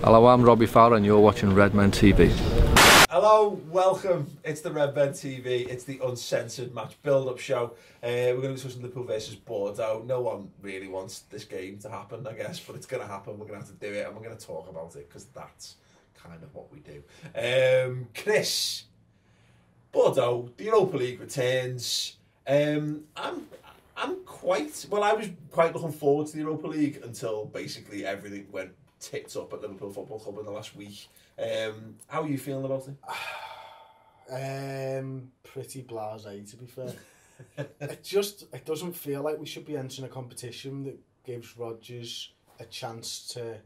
Hello, I'm Robbie Fowler and you're watching Redmen TV. Hello, welcome. It's the Redmen TV. It's the Uncensored match build-up show. We're going to be discussing Liverpool versus Bordeaux. No one really wants this game to happen, I guess, but it's going to happen. We're going to have to do it, and we're going to talk about it because that's kind of what we do. Chris, Bordeaux, the Europa League returns. I was quite looking forward to the Europa League until basically everything went tits up at Liverpool Football Club in the last week. How are you feeling about it? Pretty blasé, to be fair. It doesn't feel like we should be entering a competition that gives Rodgers a chance to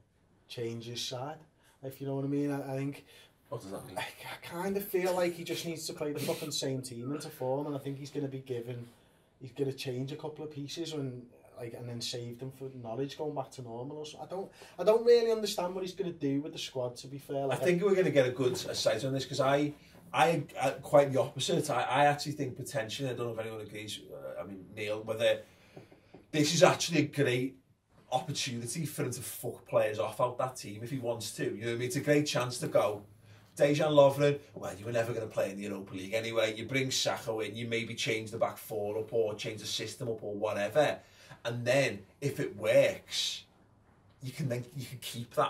change his side, if you know what I mean. I think. What does that mean? I kind of feel like he just needs to play the fucking same team into form, and I think he's going to change a couple of pieces and then save them for Norwich going back to normal. So I don't really understand what he's going to do with the squad, to be fair. I think we're going to get a good sight on this because I quite the opposite. I actually think potentially, I don't know if anyone agrees, Neil, whether this is actually a great opportunity for him to fuck players off out that team if he wants to. You know what I mean? It's a great chance to go, Dejan Lovren, well, you were never going to play in the Europa League anyway. You bring Saka in, you maybe change the back four up or change the system up or whatever. And then, if it works, you can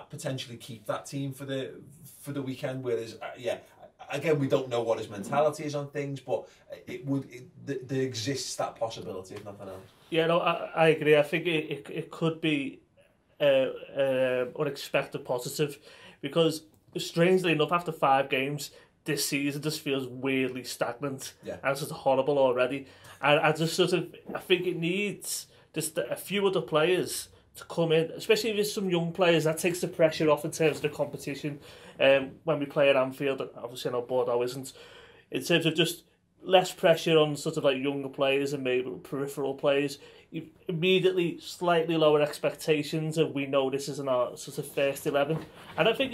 potentially keep that team for the weekend. Whereas, again, we don't know what his mentality is on things, but there exists that possibility, if nothing else. Yeah, no, I agree. I think it could be unexpected positive because, strangely enough, after 5 games, this season just feels weirdly stagnant. Yeah. And it's just horrible already. And I think it needs just a few other players to come in, especially if it's some young players. That takes the pressure off in terms of the competition. When we play at Anfield, obviously I know Bordeaux isn't, in terms of just less pressure on sort of like younger players and maybe peripheral players. You immediately slightly lower expectations, and we know this isn't our sort of first 11. And I think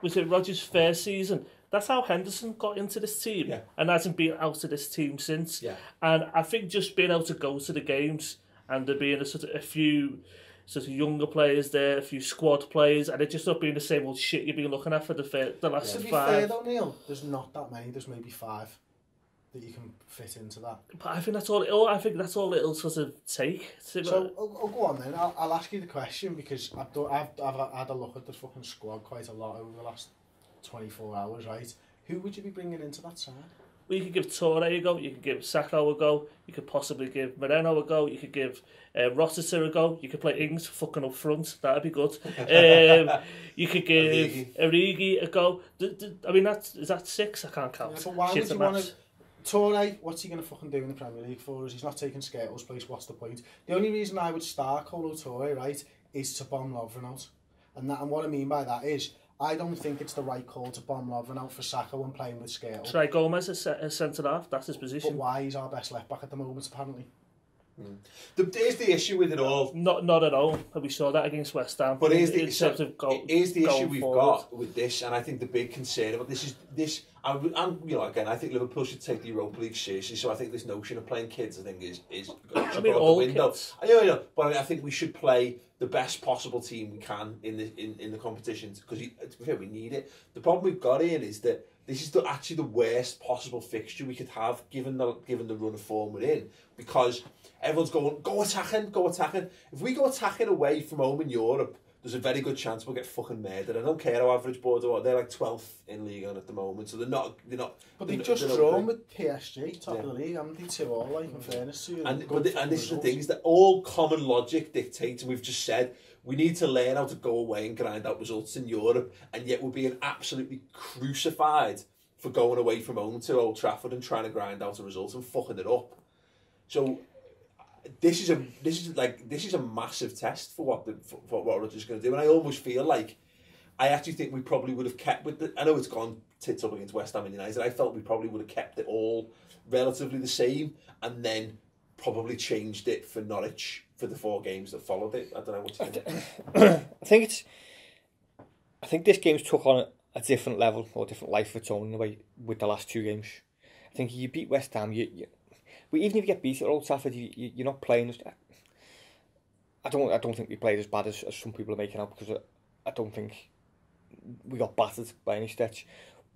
was it Rodgers' first season. That's how Henderson got into this team, yeah. And hasn't been out of this team since. Yeah. And I think just being able to go to the games and there being a few sort of younger players there, a few squad players, and it just not being the same old shit you've been looking at for the last 5. To be fair though, Neil, there's not that many. There's maybe 5 that you can fit into that. But I think that's all. I think that's all it'll sort of take. So I'll go on then. I'll ask you the question because I've had a look at the fucking squad quite a lot over the last 24 hours, right? Who would you be bringing into that side? Well, you could give Torre a go, you could give Saka a go, you could possibly give Moreno a go, you could give Rossiter a go, you could play Ings fucking up front, that'd be good. You could give Origi a go. Is that 6? I can't count. Yeah, but why would you want to... Torre, what's he going to fucking do in the Premier League for us? He's not taking Skrtel's place, what's the point? The only reason I would start Kolo Torre, right, is to bomb Lovren out. And what I mean by that is, I don't think it's the right call to bomb Lovren out for Saka when playing with Skrtel. Try Gomez as centre-half, that's his position. But why? He's our best left-back at the moment, apparently. Here's the issue with it all. Not at all. We saw that against West Ham. But here's the issue we've got with this, and I think the big concern about this is again, I think Liverpool should take the Europa League seriously. So I think this notion of playing kids, I think, is all the window. Kids. I know, but I think we should play the best possible team we can in the competitions because we need it. The problem we've got, Ian, is that this is actually the worst possible fixture we could have given the run of form we're in, because everyone's going, go attacking. If we go attacking away from home in Europe, there's a very good chance we'll get fucking murdered. I don't care how average Bordeaux are. They're like 12th in Ligue 1 at the moment, so they're not. But they've just drawn with PSG, top of the league, haven't they? 2-2, in fairness to you. And this is the thing, is that all common logic dictates, and we've just said, we need to learn how to go away and grind out results in Europe, and yet we're being absolutely crucified for going away from home to Old Trafford and trying to grind out a result and fucking it up. So this is a massive test for what Rodgers is going to do, and I almost feel like I actually think we probably would have kept with the. I know it's gone tits up against West Ham and United. I felt we probably would have kept it all relatively the same, and then probably changed it for Norwich for the 4 games that followed it. I don't know what you think. I think this game's took on a different level or different life of its own in a way with the last 2 games. I think you beat West Ham, even if you get beat at Old Trafford, you're not playing. I don't think we played as bad as some people are making out, because I don't think we got battered by any stretch.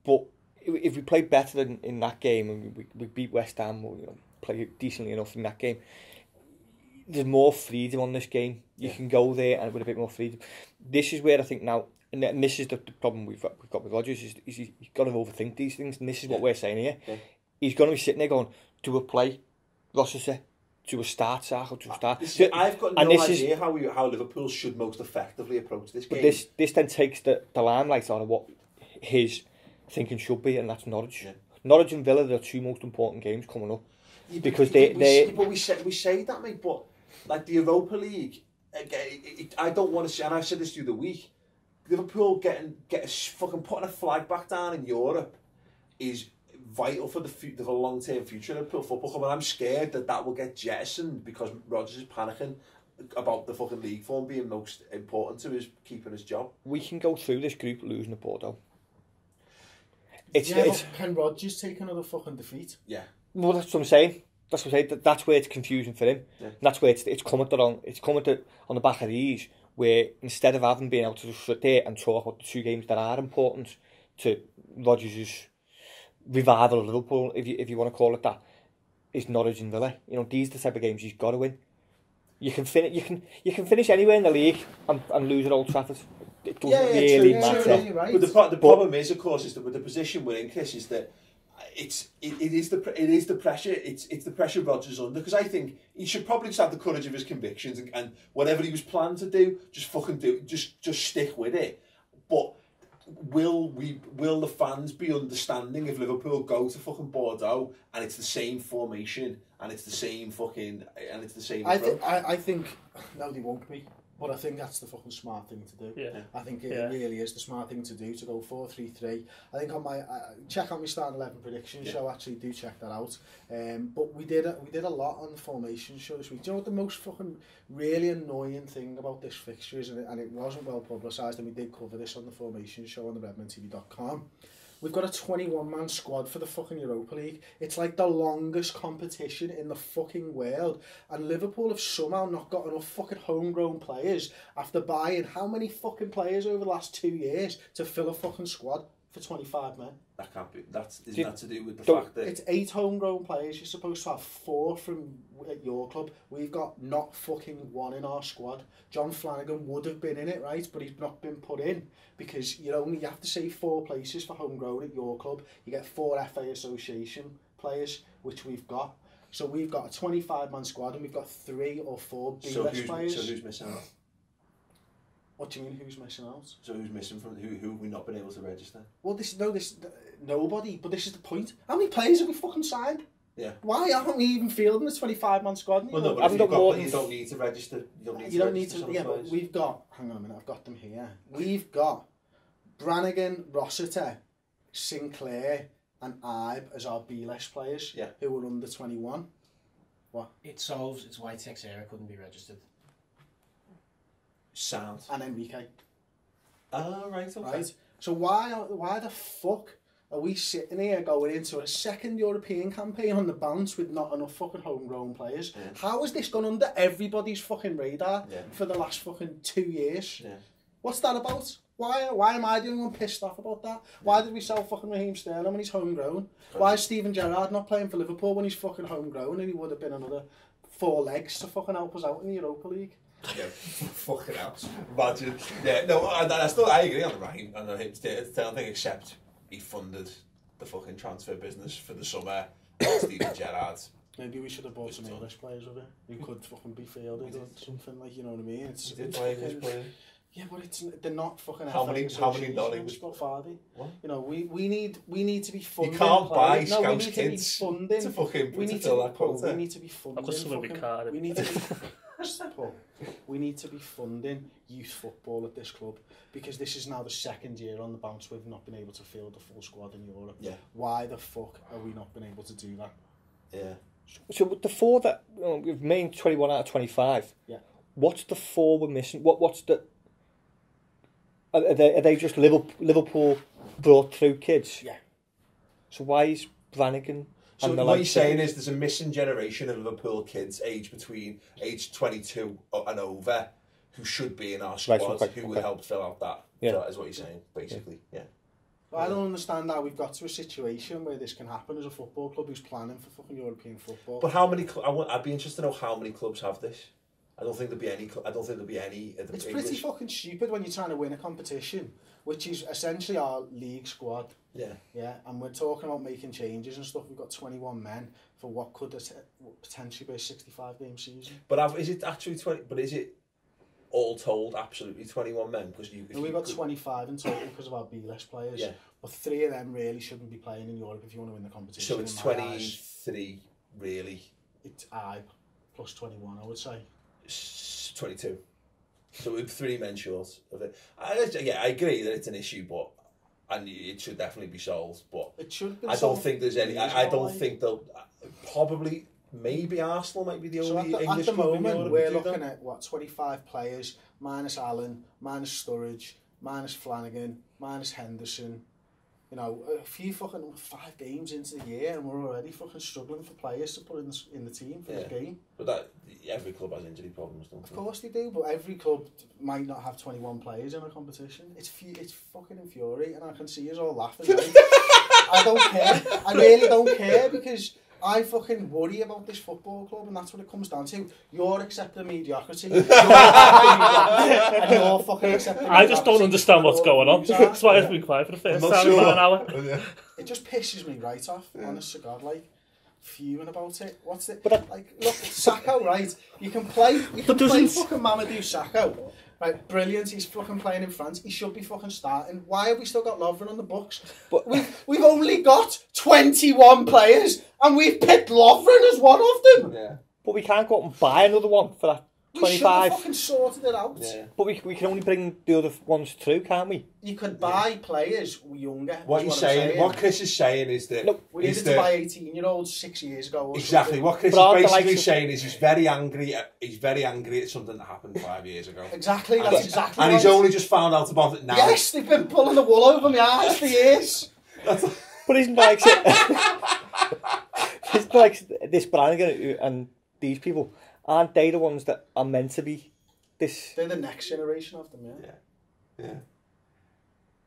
But if we played better in that game and we beat West Ham, or play decently enough in that game, there's more freedom on this game. You can go there and with a bit more freedom. This is where I think now, and this is the problem we've got with Rodgers, is he's got to overthink these things, and this is what we're saying here. Yeah. He's going to be sitting there going, do a play, Rossiter, to a start, Sarko, to a start. I've got no idea how Liverpool should most effectively approach this game. But this then takes the limelight out of what his thinking should be, and that's Norwich. Yeah. Norwich and Villa are the two most important games coming up. Yeah, because we say that, mate, but like the Europa League, I don't want to see, and I've said this through the week, Liverpool fucking putting a flag back down in Europe is vital for the long-term future of Liverpool Football Club, and I'm scared that will get jettisoned because Rodgers is panicking about the fucking league form being most important to his keeping his job. We can go through this group losing to Bordeaux. Can Rodgers take another fucking defeat? Yeah. Well, that's what I'm saying. That's where it's confusing for him. Yeah. And that's where it's coming on the back of these, where instead of having been able to just sit there and talk about the two games that are important to Rodgers' revival of Liverpool, if you want to call it that, is Norwich and Villa. These are the type of games he's got to win. You can finish anywhere in the league and lose at Old Trafford. It doesn't really matter. Right. But the problem is, of course, is that with the position we're in, Chris, is that it is the pressure. It's the pressure Rodgers under, because I think he should probably just have the courage of his convictions and whatever he was planned to do, just fucking do. Just stick with it. But will the fans be understanding if Liverpool go to fucking Bordeaux and it's the same formation and it's the same I think no, they won't be. But I think that's the fucking smart thing to do. Yeah. I think it really is the smart thing to do, to go 4-3-3. I think on my check out my starting 11 predictions show. Actually, do check that out. But we did a lot on the formation show this week. Do you know what the most fucking really annoying thing about this fixture is, and it wasn't well publicised, and we did cover this on the formation show on the redmentv.com. We've got a 21-man squad for the fucking Europa League. It's like the longest competition in the fucking world. And Liverpool have somehow not got enough fucking homegrown players after buying how many fucking players over the last 2 years to fill a fucking squad for 25 men. That can't be. Isn't that to do with the fact that it's 8 homegrown players? You're supposed to have 4 from at your club. We've got not fucking 1 in our squad. John Flanagan would have been in it, right? But he's not been put in because you have to save 4 places for homegrown at your club. You get 4 FA Association players, which we've got. So we've got a 25-man squad, and we've got 3 or 4 B-less players. So who's missing out? What do you mean, who's missing out? So who's missing from who have we not been able to register? Well, nobody. But this is the point. How many players have we fucking signed? Yeah. Why aren't we even fielding this 25-man squad? Well, no, but you don't need to register. You don't need to. Yeah, but we've got. Hang on a minute. I've got them here. We've got Brannigan, Rossiter, Sinclair, and Ibe as our B-list players. Yeah. Who are under 21. What? It solves. It's why Texera couldn't be registered. Sound. And Enrique. Oh, right, okay. Right? So why the fuck are we sitting here going into a second European campaign on the bounce with not enough fucking homegrown players? Yeah. How has this gone under everybody's fucking radar for the last fucking 2 years? Yeah. What's that about? Why am I the only one pissed off about that? Why did we sell fucking Raheem Sterling when he's homegrown? Why is Steven Gerrard not playing for Liverpool when he's fucking homegrown, and he would have been another 4 legs to fucking help us out in the Europa League? Yeah, fucking hell. Imagine. Yeah, no, I agree on the Raheem and the Sterling thing, except he funded the fucking transfer business for the summer. Steven Gerrard. Maybe we should have bought some English players with it who could fucking be fielded or something, like, you know what I mean? It's English players. Yeah, but they're not fucking. How many non-English? About 40. What? You know, we need to be funding. You can't buy players. No, we need kids to be funding. To fucking fill that quota. We need to be funding. I've got some big card. We need to be. We need to be funding youth football at this club, because this is now the 2nd year on the bounce we've not been able to field a full squad in Europe. Yeah. Why the fuck are we not been able to do that? Yeah. So with the 4 that we've made 21 out of 25. Yeah. What's the 4 we're missing? What's the? Are they just Liverpool brought through kids? Yeah. So why is Brannigan? So what he's saying is there's a missing generation of Liverpool kids aged 22 and over who should be in our squad, Right, who would help fill out that. Yeah. Is what you're saying, basically. Yeah. But I don't understand how we've got to a situation where this can happen as a football club who's planning for fucking European football. But how many? I'd be interested to know how many clubs have this. I don't think there'll be any. I don't think there'll be any. It's pretty fucking stupid when you're trying to win a competition, which is essentially our league squad. Yeah. Yeah, and we're talking about making changes and stuff. We've got 21 men for what could potentially be a 65-game season. But is it actually 20? But is it all told absolutely 21 men? Because we've got 25 in total because of our B-list players. Yeah. But 3 of them really shouldn't be playing in Europe if you want to win the competition. So it's 23 really. It's plus 21, I would say. 22. So we're 3 men short of it. I agree that it's an issue, but and it should definitely be solved. But it should be. I don't think there's any. I don't think they'll. Probably, maybe Arsenal might be the only English at the club in moment, Europe we're to do looking that. at what 25 players minus Allen, minus Sturridge, minus Flanagan, minus Henderson. You know, a few fucking 5 games into the year, and we're already fucking struggling for players to put in the team for this game. But every club has injury problems, don't they? Of course they do, but every club might not have 21 players in a competition. It's fucking infuriating, and I can see us all laughing. Right? I don't care. I really don't care, because I fucking worry about this football club, and that's what it comes down to. You're accepting mediocrity. And you're fucking accepting I just don't understand what's going on. That's why I've been quiet for the first time in about an hour. It just pisses me right off, honest to God, like, fuming about it. What's it? But like, look, Sakho, right? You can play fucking Mamadou Sakho. Right, brilliant. He's fucking playing in France. He should be fucking starting. Why have we still got Lovren on the books? But we've only got 21 players, and we've picked Lovren as one of them. Yeah. But we can't go out and buy another one for that 25. We should have fucking sorted it out. Yeah. But we can only bring the other ones through, can't we? You could buy players younger. What you're saying, what Chris is saying is that... Look, we needed to buy 18-year-olds 6 years ago. Or exactly. something. What Chris is basically saying is he's very angry at something that happened 5 years ago. Exactly, that's exactly And right. he's only just found out about it now. Yes, they've been pulling the wool over my eyes for years. But isn't like... It's like this Brannigan and these people, aren't they the ones that are meant to be this... They're the next generation of them, Yeah.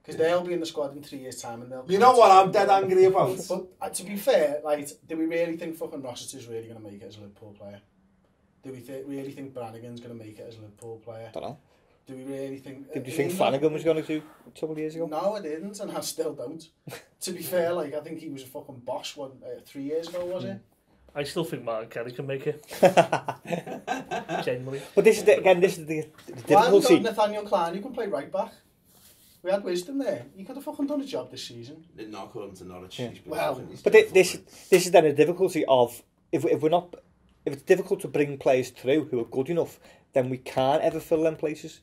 Because they'll be in the squad in 3 years' time, and they'll... You know what I'm dead angry about? But to be fair, like, do we really think fucking Rossiter's really going to make it as a Liverpool player? Do we really think Brannigan's going to make it as a Liverpool player? Don't know. Do we really think... Did you think Flanagan was going to do a couple of years ago? No, I didn't, and I still don't. To be fair, like, I think he was a fucking boss 3 years ago, was he? I still think Martin Kelly can make it. Genuinely. But this is the difficulty. Why have we got Nathaniel Klein, who can play right back? We had Wisdom there. He could have fucking done a job this season. Not according to Norwich. Yeah. Well, but this is then a difficulty of if it's difficult to bring players through who are good enough, then we can't ever fill them places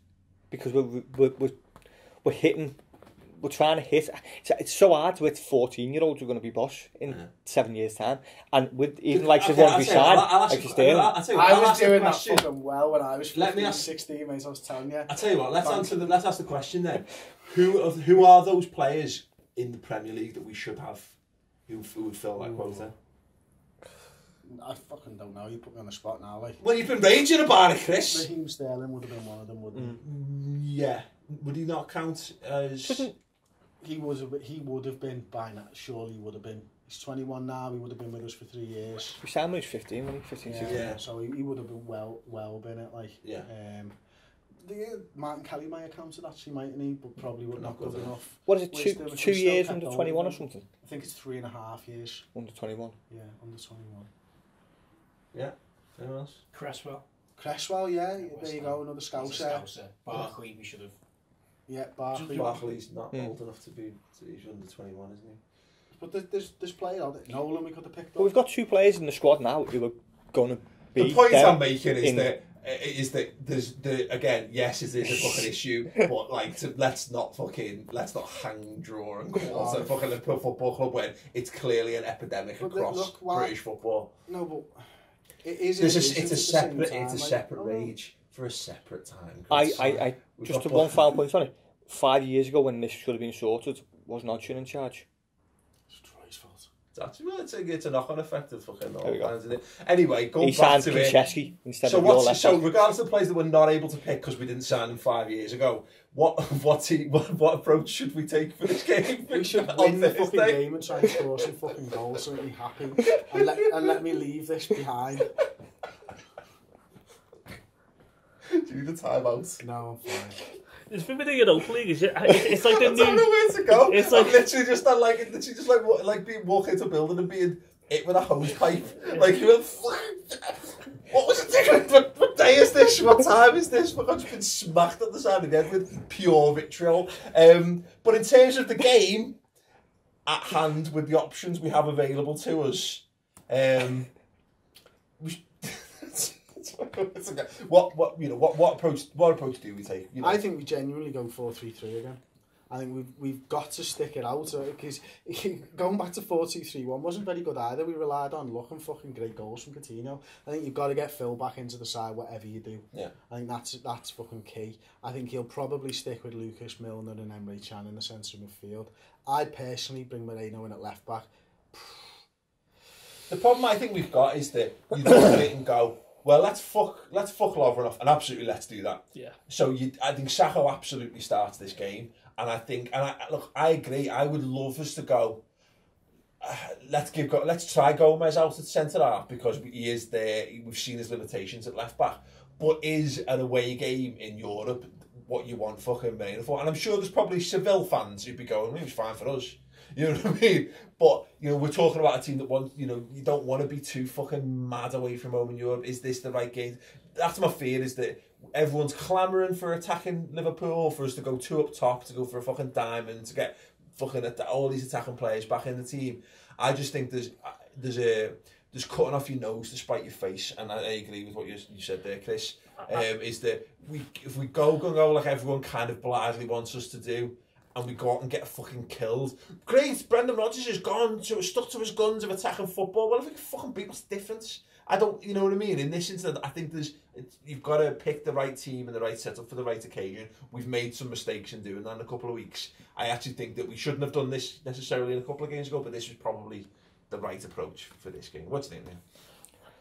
because we're hitting. We're trying to hit. It's so hard to hit 14-year-olds who are going to be boss in 7 years' time, and with even like the ones we signed, like Sterling. I was doing that fucking well when I was 15, 16, mate. I was telling you. I tell you what. Let's ask the question then. Who are those players in the Premier League that we should have? Who would fill that quota? I fucking don't know. You put me on the spot now, like. Well, you've been raging about it, Chris. Raheem Sterling would have been one of them, wouldn't he? Yeah. Would he not count as? He would have been by now. Surely he would have been. He's 21 now. He would have been with us for 3 years. We signed when he was 15, wasn't he? 15, 16. Yeah. So he would have been well been it, like. Yeah. Martin Kelly might have counted actually, mightn't he? But probably not good enough. What is it? Two years under 21 or something? I think it's 3.5 years. Under 21. Yeah, under 21. Yeah. Anyone else? Cresswell, yeah. There you go. Another Scouser. Barkley, we should have. Yeah, Barkley. Barkley's not old enough to be. He's under 21, isn't he? But there's players out there. Nolan we could have picked up. But we've got 2 plet's in the squad now who are going to be. The point I'm making is that there's again, yes, it is a fucking issue, but like let's not hang draw and call it a fucking Liverpool Football Club when it's clearly an epidemic across British football. No, but it is. It's a separate rage for a separate time. I just to one final point on it. 5 years ago, when this should have been sorted, was Nodgen in charge? It's Troy's fault. Well, it's a knock-on effect of fucking all There we go. kinds, isn't it? Anyway, going He back signed to it. Konchesky instead So of your so regardless of the players that we're not able to pick because we didn't sign them 5 years ago, what approach should we take for this game? We should win the fucking game and try and score some fucking goals so we'll be happy and let me leave this behind. Do you need a timeout? No, I'm fine. It's thing with the Europa League is it's like the I don't know new. where to go. It's like I'm literally just like being walking into a building and being hit with a hose pipe. Like you went, what was it doing? What day is this? What time is this? I've just been smacked at the side of the head with pure vitriol. But in terms of the game at hand, with the options we have available to us, what approach do we take? You know? I think we genuinely go 4-3-3 again. I think we've got to stick it out because going back to 4-2-3-1 wasn't very good either. We relied on luck and fucking great goals from Coutinho. I think you've got to get Phil back into the side whatever you do. Yeah. I think that's fucking key. I think he'll probably stick with Lucas Milner and Emre Can in the centre of midfield. I'd personally bring Moreno in at left back. The problem I think we've got is that you look at it and go, well, let's fuck Lovren off, and absolutely let's do that. Yeah. So I think Sakho absolutely starts this game, and I agree. I would love us to go. Let's try Gomez out at centre half because he is there. We've seen his limitations at left back, but is an away game in Europe what you want fucking Moreno for? And I'm sure there's probably Seville fans who'd be going, "It was fine for us." You know what I mean? But, we're talking about a team that wants, you don't want to be too fucking mad away from home in Europe. Is this the right game? That's my fear, is that everyone's clamouring for attacking Liverpool, for us to go two up top, to go for a fucking diamond, to get fucking all these attacking players back in the team. I just think there's cutting off your nose to spite your face, and I agree with what you said there, Chris. Is that if we go like everyone kind of blithely wants us to do, and we go out and get fucking killed. Great, Brendan Rodgers is gone, stuck to his guns of attacking football. Well, if we can fucking beat, what's the difference? I don't, you know what I mean? In this instance, I think you've got to pick the right team and the right setup for the right occasion. We've made some mistakes in doing that in a couple of weeks. I actually think that we shouldn't have done this necessarily in a couple of games ago, but this was probably the right approach for this game. What do you think, man?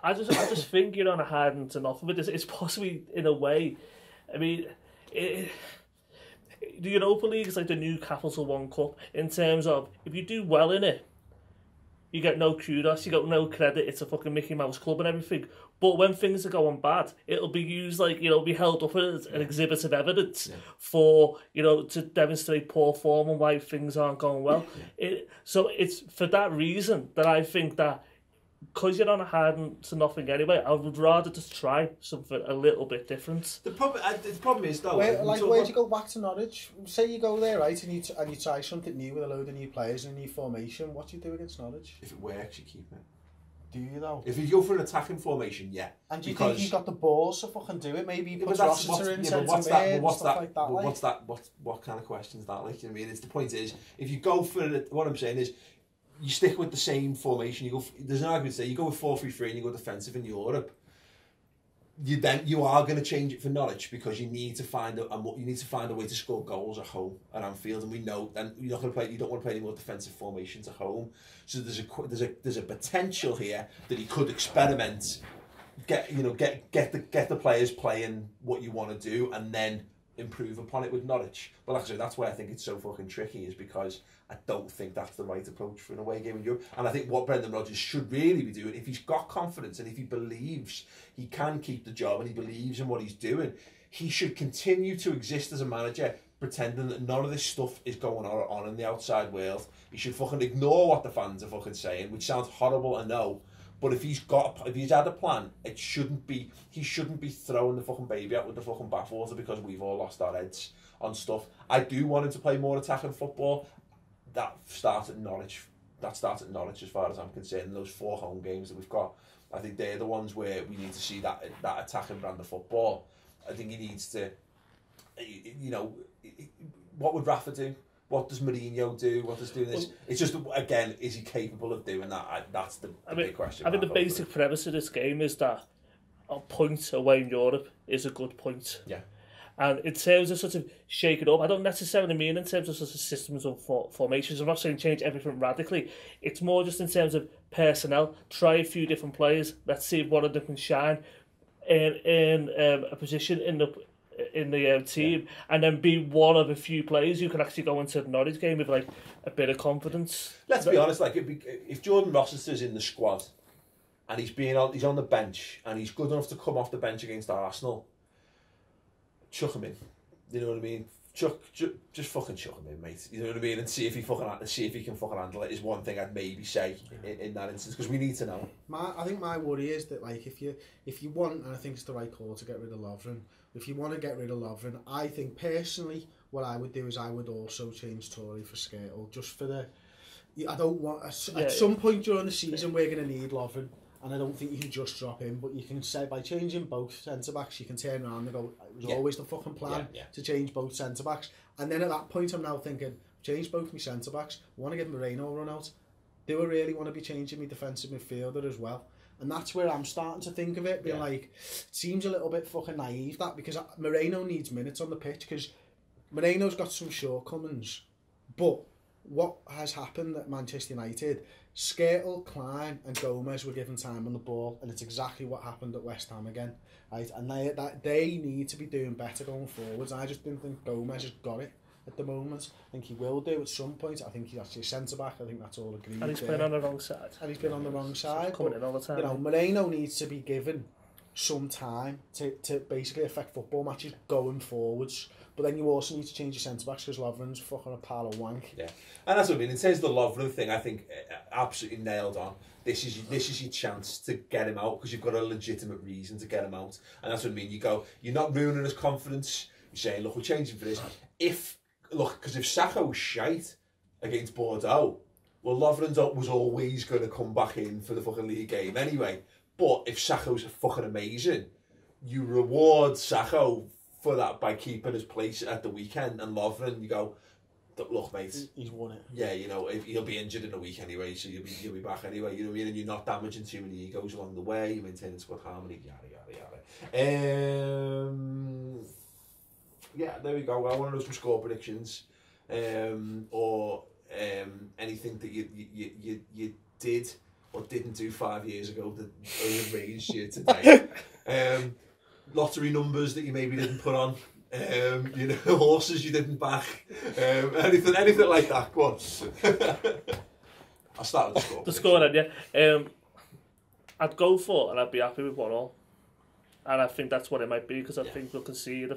I just think you're on a hard and to nothing with this. It's possibly in a way. I mean, the Europa League is like the new Capital One Cup in terms of if you do well in it, you get no kudos, you get no credit. It's a fucking Mickey Mouse club and everything. But when things are going bad, it'll be used like be held up as an exhibit of evidence for to demonstrate poor form and why things aren't going well. So it's for that reason that I think that. Because you're on a hard to nothing anyway, I would rather just try something a little bit different. The problem is though. Where do you go back to Norwich? Say you go there, right, and you try something new with a load of new players and a new formation. What do you do against Norwich? If it works, you keep it. Do you though? If you go for an attacking formation, yeah. And do you think you've got the balls to fucking do it? Maybe you put What kind of question is that? Like, you know what I mean? It's the point is, if you go for what I'm saying is, you stick with the same formation. There's an argument to say you go with 4-3-3 and you go defensive in Europe. You are going to change it for Norwich because you need to find a way to score goals at home at Anfield, and we know and you're not going to play. You don't want to play any more defensive formations at home. So there's a potential here that he could experiment, get the players playing what you want to do, and then improve upon it with Norwich. But like I said, that's why I think it's so fucking tricky, is because I don't think that's the right approach for an away game in Europe. And I think what Brendan Rodgers should really be doing, if he's got confidence and if he believes he can keep the job and he believes in what he's doing, he should continue to exist as a manager pretending that none of this stuff is going on in the outside world. He should fucking ignore what the fans are fucking saying, which sounds horrible, I know. But if he's had a plan, he shouldn't be throwing the fucking baby out with the fucking bathwater because we've all lost our heads on stuff. I do want him to play more attacking football. That starts at Norwich. As far as I'm concerned. Those 4 home games that we've got, I think they're the ones where we need to see that attacking brand of football. I think he needs to, what would Rafa do? What does Mourinho do? What does do this? It's just, again, is he capable of doing that? That's the big question. I think the basic premise of this game is that a point away in Europe is a good point. Yeah. And in terms of sort of shake it up, I don't necessarily mean in terms of sort of systems or formations. I'm not saying change everything radically. It's more just in terms of personnel. Try a few different players. Let's see if one of them can shine in a position in the team, and then be one of a few players who can actually go into the Norwich game with like a bit of confidence. Let's be honest, like if Jordan Rochester's in the squad and he's on the bench and he's good enough to come off the bench against Arsenal, chuck him in. You know what I mean? Just fucking chuck him in, mate. You know what I mean? And see if he can fucking handle it is one thing I'd maybe say in that instance, because we need to know. I think my worry is that like if you want, and I think it's the right call to get rid of Lovren. If you want to get rid of Lovren, I think personally what I would do is I would also change Tory for Skirtle, just for the. I don't want at some point during the season we're going to need Lovren. And I don't think you can just drop him, but you can say by changing both centre-backs, you can turn around and go, it was always the fucking plan to change both centre-backs. And then at that point, I'm now thinking, change both my centre-backs. I want to give Moreno a run out. Do I really want to be changing my defensive midfielder as well? And that's where I'm starting to think of it, being like, it seems a little bit fucking naive, that, because Moreno needs minutes on the pitch, because Moreno's got some shortcomings. But what has happened at Manchester United, Skirtle, Klein and Gomez were given time on the ball, and it's exactly what happened at West Ham again, right? And they need to be doing better going forwards. I just didn't think Gomez has got it at the moment. I think he will do at some point. I think he's actually a centre-back. I think that's all agreed. And he's been on the wrong side. And he's been on the wrong side. Coming in all the time. You know, Moreno needs to be given some time to basically affect football matches going forwards. But then you also need to change your centre-backs because Lovren's fucking a pile of wank. Yeah, and that's what I mean. In terms of the Lovren thing, I think absolutely nailed on. This is your chance to get him out because you've got a legitimate reason to get him out. And that's what I mean. You're not ruining his confidence. You're saying, look, we're changing for this. Because if Saka was shite against Bordeaux, well, Lovren was always going to come back in for the fucking league game anyway. But if Saka's fucking amazing, you reward Saka for that by keeping his place at the weekend, and Lovren, you go, look, mate, he's won it. Yeah, you know, he'll be injured in a week anyway, so you'll be back anyway. You know what I mean? And you're not damaging too many egos along the way. You're maintaining squad harmony, yada yada yada. Yeah, there we go. I want to know some score predictions, or anything that you did or didn't do 5 years ago that enraged you today. Lottery numbers that you maybe didn't put on, you know, horses you didn't back, anything like that. Go on. I'll start with the score. The score then, yeah. I'd go for, and I'd be happy with 1-1. And I think that's what it might be, because I think we'll concede. I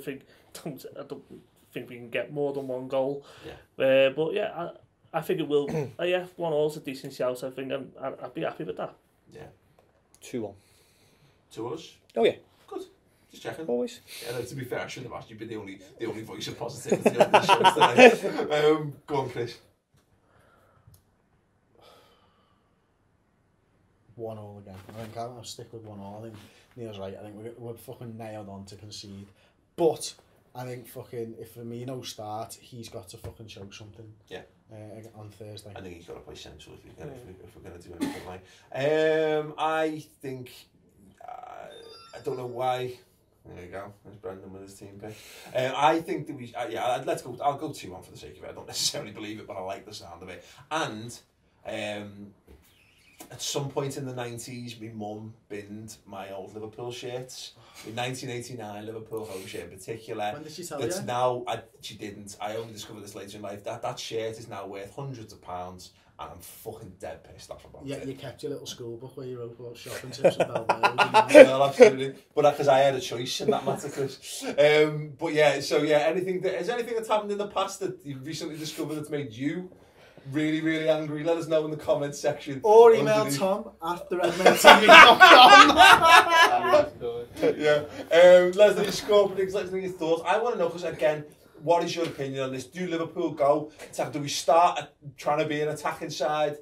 don't think we can get more than one goal. Yeah. But yeah, I think it will. Yeah, 1-0 is a decent shout, I think, and I'd be happy with that. Yeah. 2-1. To us? Oh yeah. Good. Just checking. Always. Yeah, no, to be fair, I shouldn't have asked you, but the only voice of positivity on the show today. Go on, Chris. 1-0 again. I think I'll stick with 1-0. I think Neil's right. I think we're fucking nailed on to concede. But I think fucking if Firmino starts, he's got to fucking show something. Yeah. On Thursday. I think he's got to play central if we're going to do anything like. I think. I don't know why. There you go. There's Brendan with his team pick. I think that we. Let's go. I'll go 2-1 for the sake of it. I don't necessarily believe it, but I like the sound of it. And at some point in the 90s, my mum binned my old Liverpool shirts. In 1989 Liverpool home shirt in particular. When did she tell that's you? Now, she didn't. I only discovered this later in life. That shirt is now worth hundreds of pounds, and I'm fucking dead pissed off about it. Yeah, you kept your little school book where you wrote about shopping tips and Well, absolutely. But because I had a choice in that matter, Chris. But yeah, so yeah, is anything that's happened in the past that you've recently discovered that's made you really, really angry? Let us know in the comments section. Or email underneath. Tom at theredmentv.com. Yeah. Let us know your score predictions, let us know your thoughts. I want to know, because again, what is your opinion on this? Do Liverpool go attack? Do we start trying to be an attacking side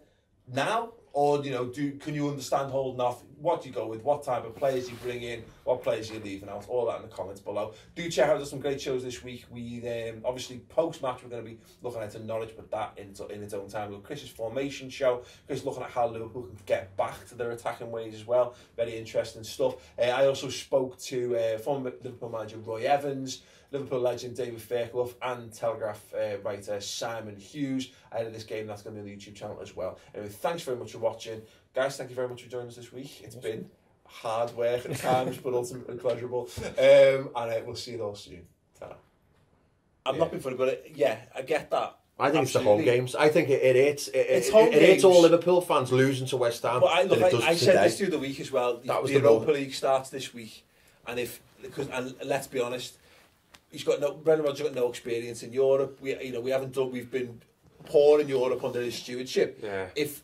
now? Or, you know, can you understand holding off? what do you go with, what type of players you bring in, what players you're leaving out, all that in the comments below. Do check out some great shows this week. We obviously post-match we're going to be looking at Norwich, but that in its own time. We've got Chris's formation show, Chris looking at how Liverpool can get back to their attacking ways as well. Very interesting stuff. I also spoke to former Liverpool manager Roy Evans, Liverpool legend David Fairclough, and Telegraph writer Simon Hughes ahead of this game. That's going to be on the YouTube channel as well. Anyway, thanks very much for watching. Guys, thank you very much for joining us this week. It's been hard work at times, but ultimately pleasurable. And we'll see you all soon. Ta-ra. I'm not being funny, but yeah, I get that. I think it's the home games. I think it's home games. It's all Liverpool fans losing to West Ham. But I said this through the week as well. That was the the Europa League starts this week, and let's be honest, Brendan Rodgers got no experience in Europe. We've been poor in Europe under his stewardship. Yeah. If